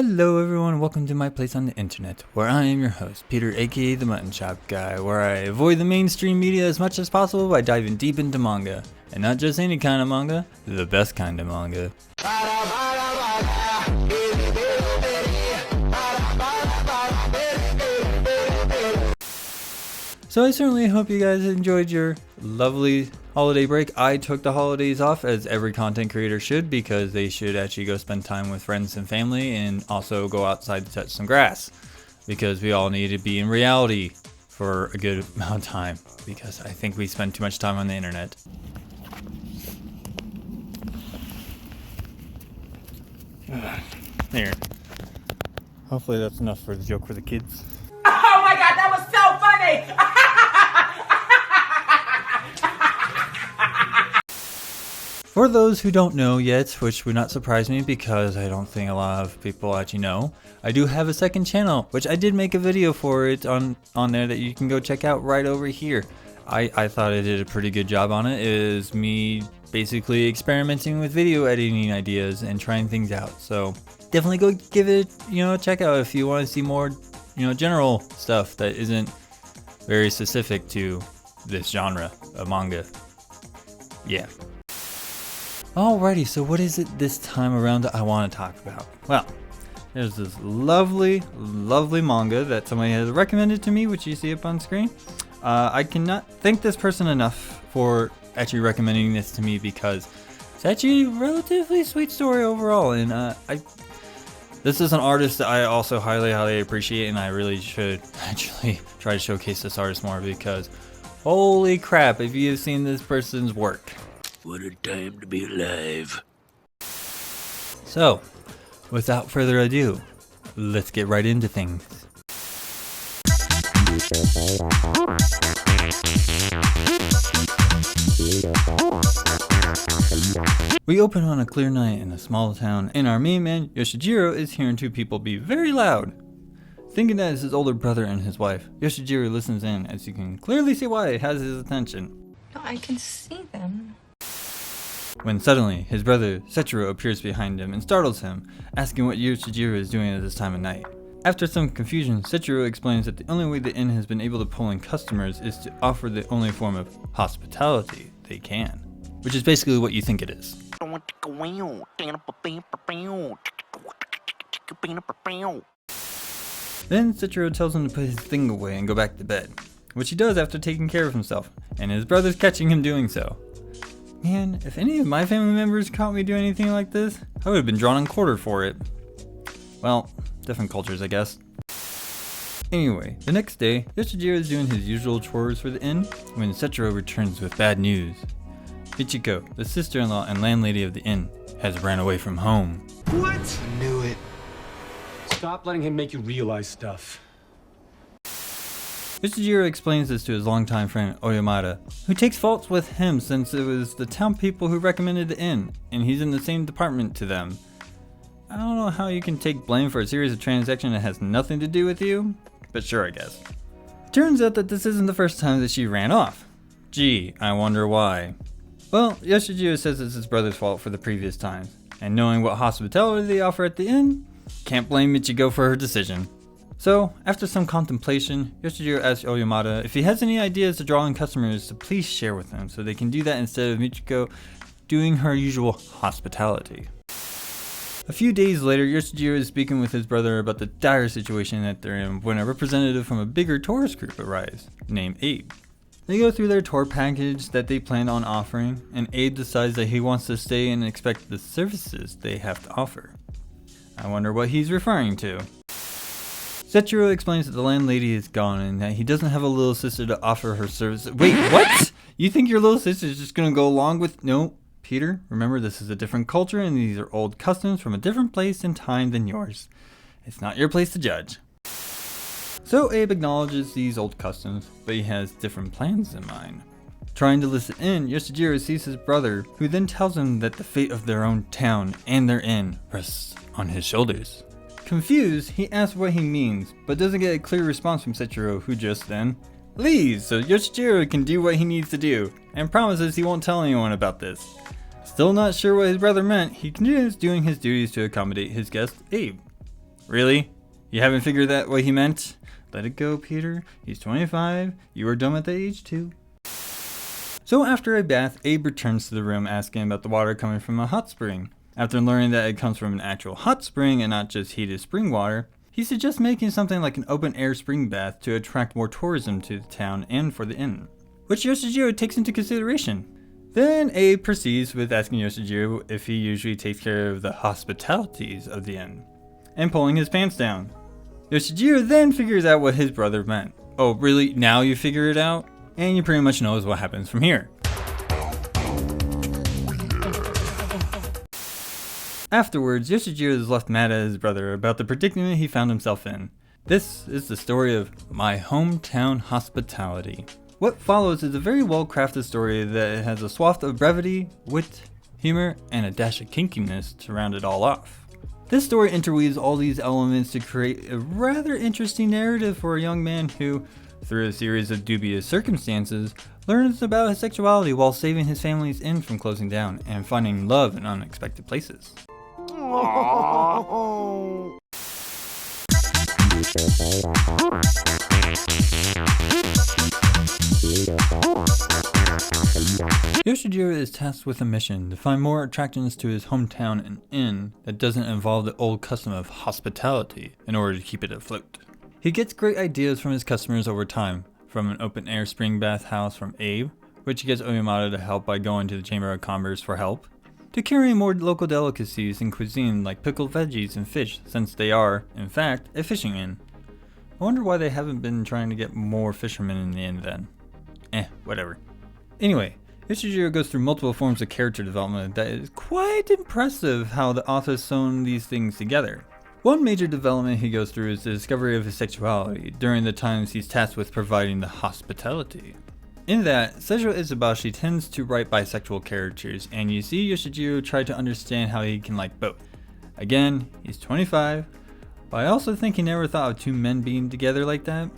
Hello everyone, welcome to my place on the internet, where I am your host, Peter aka the MuttonChopGuy, where I avoid the mainstream media as much as possible by diving deep into manga. And not just any kind of manga, the best kind of manga. So I certainly hope you guys enjoyed your lovely holiday break. I took the holidays off, as every content creator should, because they should actually go spend time with friends and family and also go outside to touch some grass, because we all need to be in reality for a good amount of time, because I think we spend too much time on the internet. Here. Hopefully that's enough for the joke for the kids. Oh my god, that was so funny! For those who don't know yet, which would not surprise me because I don't think a lot of people actually know, I do have a second channel, which I did make a video for it on there that you can go check out right over here. I thought I did a pretty good job on it. It is me basically experimenting with video editing ideas and trying things out. So definitely go give it, a check out if you want to see more, general stuff that isn't very specific to this genre of manga. Yeah. Alrighty, so what is it this time around that I want to talk about? Well, there's this lovely manga that somebody has recommended to me, which you see up on screen. I cannot thank this person enough for actually recommending this to me, because it's actually a relatively sweet story overall, and this is an artist that I also highly appreciate, and I really should actually try to showcase this artist more, because holy crap, if you have seen this person's work. What a time to be alive. So, without further ado, let's get right into things. We open on a clear night in a small town, and our main man, Yoshijiro, is hearing two people be very loud. Thinking that it's his older brother and his wife, Yoshijiro listens in, as you can clearly see why it has his attention. No, I can see them. When suddenly, his brother, Seizou, appears behind him and startles him, asking what Yoshijiro is doing at this time of night. After some confusion, Seizou explains that the only way the inn has been able to pull in customers is to offer the only form of hospitality they can. Which is basically what you think it is. Then Seizou tells him to put his thing away and go back to bed, which he does after taking care of himself, and his brother's catching him doing so. Man, if any of my family members caught me doing anything like this, I would have been drawn and quartered for it. Well, different cultures, I guess. Anyway, the next day, Yoshijiro is doing his usual chores for the inn when Seizou returns with bad news. Ichiko, the sister-in-law and landlady of the inn, has ran away from home. What? I knew it. Stop letting him make you realize stuff. Yoshijiro explains this to his longtime friend Oyamada, who takes faults with him since it was the town people who recommended the inn, and he's in the same department to them. I don't know how you can take blame for a series of transactions that has nothing to do with you, but sure, I guess. Turns out that this isn't the first time that she ran off. Gee, I wonder why. Well, Yoshijiro says it's his brother's fault for the previous times, and knowing what hospitality they offer at the inn, can't blame Michiko for her decision. So, after some contemplation, Yoshijiro asks Oyamada if he has any ideas to draw in customers to please share with him so they can do that instead of Michiko doing her usual hospitality. A few days later, Yoshijiro is speaking with his brother about the dire situation that they're in when a representative from a bigger tourist group arrives, named Abe. They go through their tour package that they plan on offering, and Abe decides that he wants to stay and inspect the services they have to offer. I wonder what he's referring to. Seizou explains that the landlady is gone and that he doesn't have a little sister to offer her services. Wait, what? You think your little sister is just gonna go along with... No, Peter, remember this is a different culture and these are old customs from a different place and time than yours. It's not your place to judge. So Abe acknowledges these old customs, but he has different plans in mind. Trying to listen in, Yoshijiro sees his brother, who then tells him that the fate of their own town and their inn rests on his shoulders. Confused, he asks what he means, but doesn't get a clear response from Seizou, who just then leaves so Yoshijiro can do what he needs to do, and promises he won't tell anyone about this. Still not sure what his brother meant, he continues doing his duties to accommodate his guest, Abe. Really? You haven't figured that what he meant? Let it go, Peter. He's 25. You were dumb at that age too. So after a bath, Abe returns to the room asking about the water coming from a hot spring. After learning that it comes from an actual hot spring and not just heated spring water, he suggests making something like an open-air spring bath to attract more tourism to the town and for the inn, which Yoshijiro takes into consideration. Then Abe proceeds with asking Yoshijiro if he usually takes care of the hospitalities of the inn, and pulling his pants down. Yoshijiro then figures out what his brother meant. Oh, really? Now you figure it out? And you pretty much knows what happens from here. Afterwards, Yoshijiro is left mad at his brother about the predicament he found himself in. This is the story of My Hometown Hospitality. What follows is a very well-crafted story that has a swath of brevity, wit, humor, and a dash of kinkiness to round it all off. This story interweaves all these elements to create a rather interesting narrative for a young man who, through a series of dubious circumstances, learns about his sexuality while saving his family's inn from closing down and finding love in unexpected places. Yoshijiro is tasked with a mission to find more attractions to his hometown and inn that doesn't involve the old custom of hospitality in order to keep it afloat. He gets great ideas from his customers over time, from an open-air spring bath house from Abe, which he gets Oyamata to help by going to the Chamber of Commerce for help, to carrying more local delicacies and cuisine like pickled veggies and fish, since they are, in fact, a fishing inn. I wonder why they haven't been trying to get more fishermen in the inn then. Whatever. Anyway, Yoshijiro goes through multiple forms of character development that is quite impressive how the author's sewn these things together. One major development he goes through is the discovery of his sexuality during the times he's tasked with providing the hospitality. In that, Seizou Ebisubashi tends to write bisexual characters, and you see Yoshijiro try to understand how he can like both. Again, he's 25, but I also think he never thought of two men being together like that.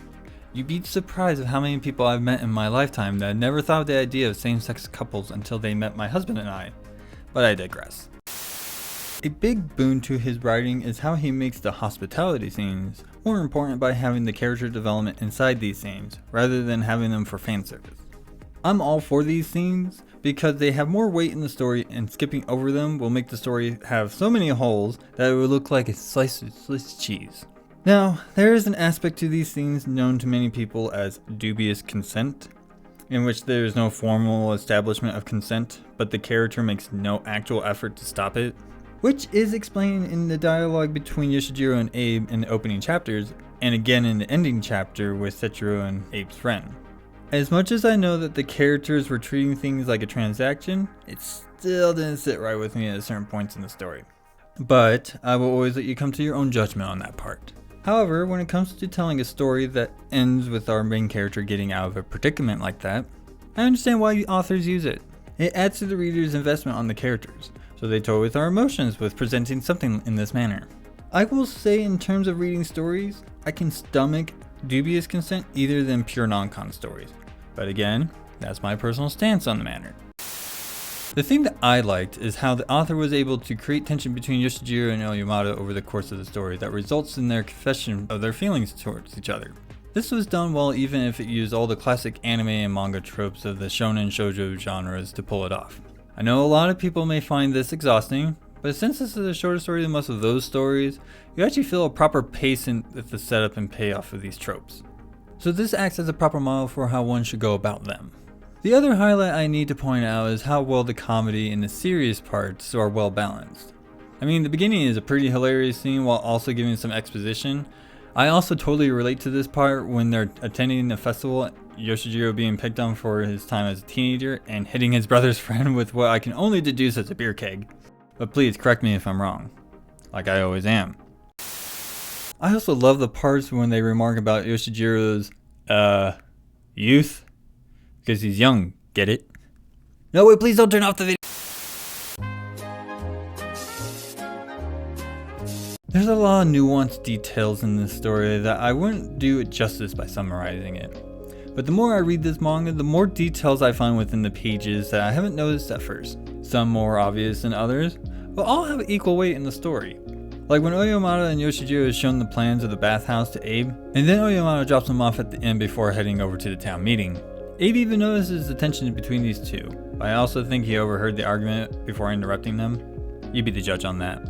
You'd be surprised at how many people I've met in my lifetime that never thought of the idea of same-sex couples until they met my husband and I. But I digress. A big boon to his writing is how he makes the hospitality scenes more important by having the character development inside these scenes, rather than having them for fan service. I'm all for these scenes because they have more weight in the story, and skipping over them will make the story have so many holes that it would look like a slice of Swiss cheese. Now, there is an aspect to these scenes known to many people as dubious consent, in which there is no formal establishment of consent, but the character makes no actual effort to stop it, which is explained in the dialogue between Yoshijiro and Abe in the opening chapters, and again in the ending chapter with Setsuro and Abe's friend. As much as I know that the characters were treating things like a transaction, it still didn't sit right with me at certain points in the story. But I will always let you come to your own judgment on that part. However, when it comes to telling a story that ends with our main character getting out of a predicament like that, I understand why authors use it. It adds to the reader's investment on the characters, so they toy with our emotions with presenting something in this manner. I will say, in terms of reading stories, I can stomach dubious consent either than pure non-con stories. But again, that's my personal stance on the matter. The thing that I liked is how the author was able to create tension between Yoshijiro and Oyamata over the course of the story that results in their confession of their feelings towards each other. This was done well even if it used all the classic anime and manga tropes of the shonen shoujo genres to pull it off. I know a lot of people may find this exhausting, but since this is a shorter story than most of those stories, you actually feel a proper pace with the setup and payoff of these tropes. So this acts as a proper model for how one should go about them. The other highlight I need to point out is how well the comedy and the serious parts are well balanced. I mean, the beginning is a pretty hilarious scene while also giving some exposition. I also totally relate to this part when they're attending a festival, Yoshijiro being picked on for his time as a teenager and hitting his brother's friend with what I can only deduce as a beer keg. But please correct me if I'm wrong, like I always am. I also love the parts when they remark about Yoshijiro's, youth. Because he's young, get it? No, wait, please don't turn off the video. There's a lot of nuanced details in this story that I wouldn't do it justice by summarizing it. But the more I read this manga, the more details I find within the pages that I haven't noticed at first. Some more obvious than others, but all have equal weight in the story. Like when Oyamada and Yoshijiro is shown the plans of the bathhouse to Abe, and then Oyamada drops him off at the end before heading over to the town meeting. Abe even notices the tension between these two, but I also think he overheard the argument before interrupting them. You be the judge on that.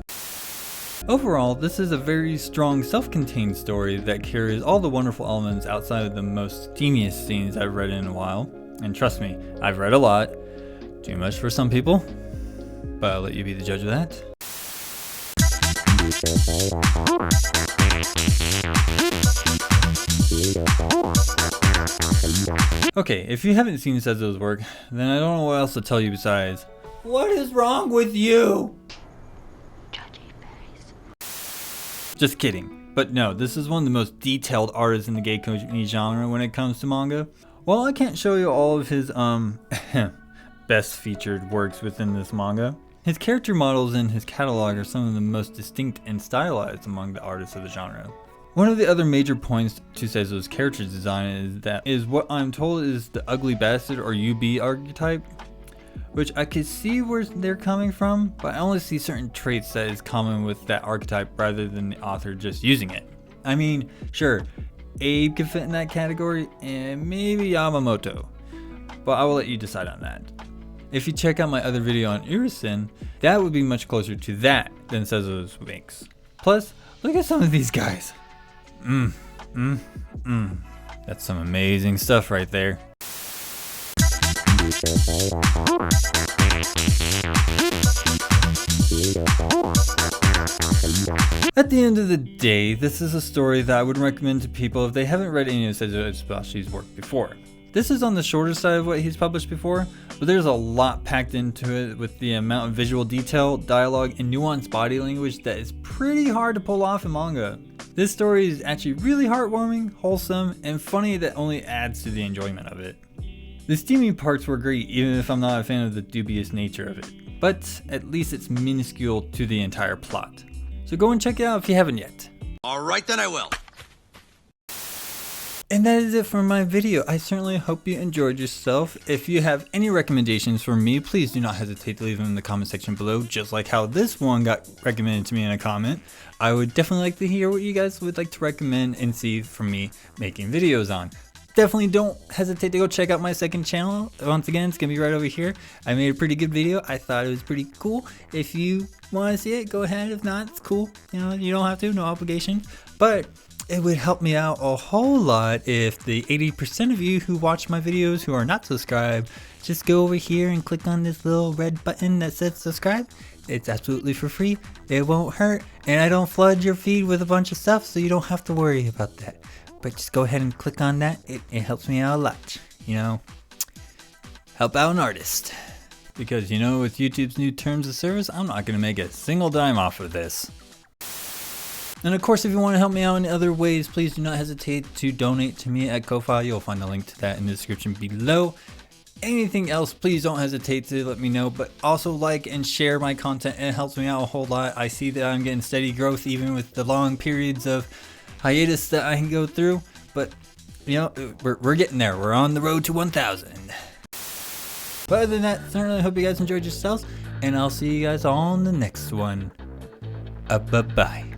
Overall, this is a very strong self-contained story that carries all the wonderful elements outside of the most steamiest scenes I've read in a while. And trust me, I've read a lot. Too much for some people, but I'll let you be the judge of that. Okay, if you haven't seen Seizou's work, then I don't know what else to tell you besides, what is wrong with you? Just kidding. But no, this is one of the most detailed artists in the Gei Komi genre when it comes to manga. While I can't show you all of his best featured works within this manga, his character models in his catalog are some of the most distinct and stylized among the artists of the genre. One of the other major points to Seizou's character design is what I'm told is the ugly bastard or UB archetype, which I could see where they're coming from, but I only see certain traits that is common with that archetype rather than the author just using it. I mean, sure, Abe could fit in that category, and maybe Yamamoto, but I will let you decide on that. If you check out my other video on Urisin, that would be much closer to that than Seizou's makes. Plus, look at some of these guys. That's some amazing stuff right there. At the end of the day, this is a story that I would recommend to people if they haven't read any of Seizou Ebisubashi's work before. This is on the shorter side of what he's published before, but there's a lot packed into it with the amount of visual detail, dialogue, and nuanced body language that is pretty hard to pull off in manga. This story is actually really heartwarming, wholesome, and funny that only adds to the enjoyment of it. The steamy parts were great, even if I'm not a fan of the dubious nature of it, but at least it's minuscule to the entire plot. So go and check it out if you haven't yet. Alright then, I will. And that is it for my video. I certainly hope you enjoyed yourself. If you have any recommendations for me, please do not hesitate to leave them in the comment section below, just like how this one got recommended to me in a comment. I would definitely like to hear what you guys would like to recommend and see from me making videos on. Definitely don't hesitate to go check out my second channel. Once again, it's gonna be right over here. I made a pretty good video. I thought it was pretty cool. If you want to see it, go ahead. If not, it's cool. You know, you don't have to, no obligation. But it would help me out a whole lot if the 80% of you who watch my videos who are not subscribed, just go over here and click on this little red button that says subscribe. It's absolutely for free. It won't hurt. And I don't flood your feed with a bunch of stuff, so you don't have to worry about that. But just go ahead and click on that. It helps me out a lot. You know, help out an artist. Because, you know, with YouTube's new terms of service, I'm not going to make a single dime off of this. And of course, if you want to help me out in other ways, please do not hesitate to donate to me at Ko-Fi. You'll find a link to that in the description below. Anything else, please don't hesitate to let me know. But also like and share my content. It helps me out a whole lot. I see that I'm getting steady growth even with the long periods of hiatus that I can go through, but you know, we're getting there. We're on the road to 1,000. But other than that, certainly hope you guys enjoyed yourselves, and I'll see you guys on the next one. Bye-bye.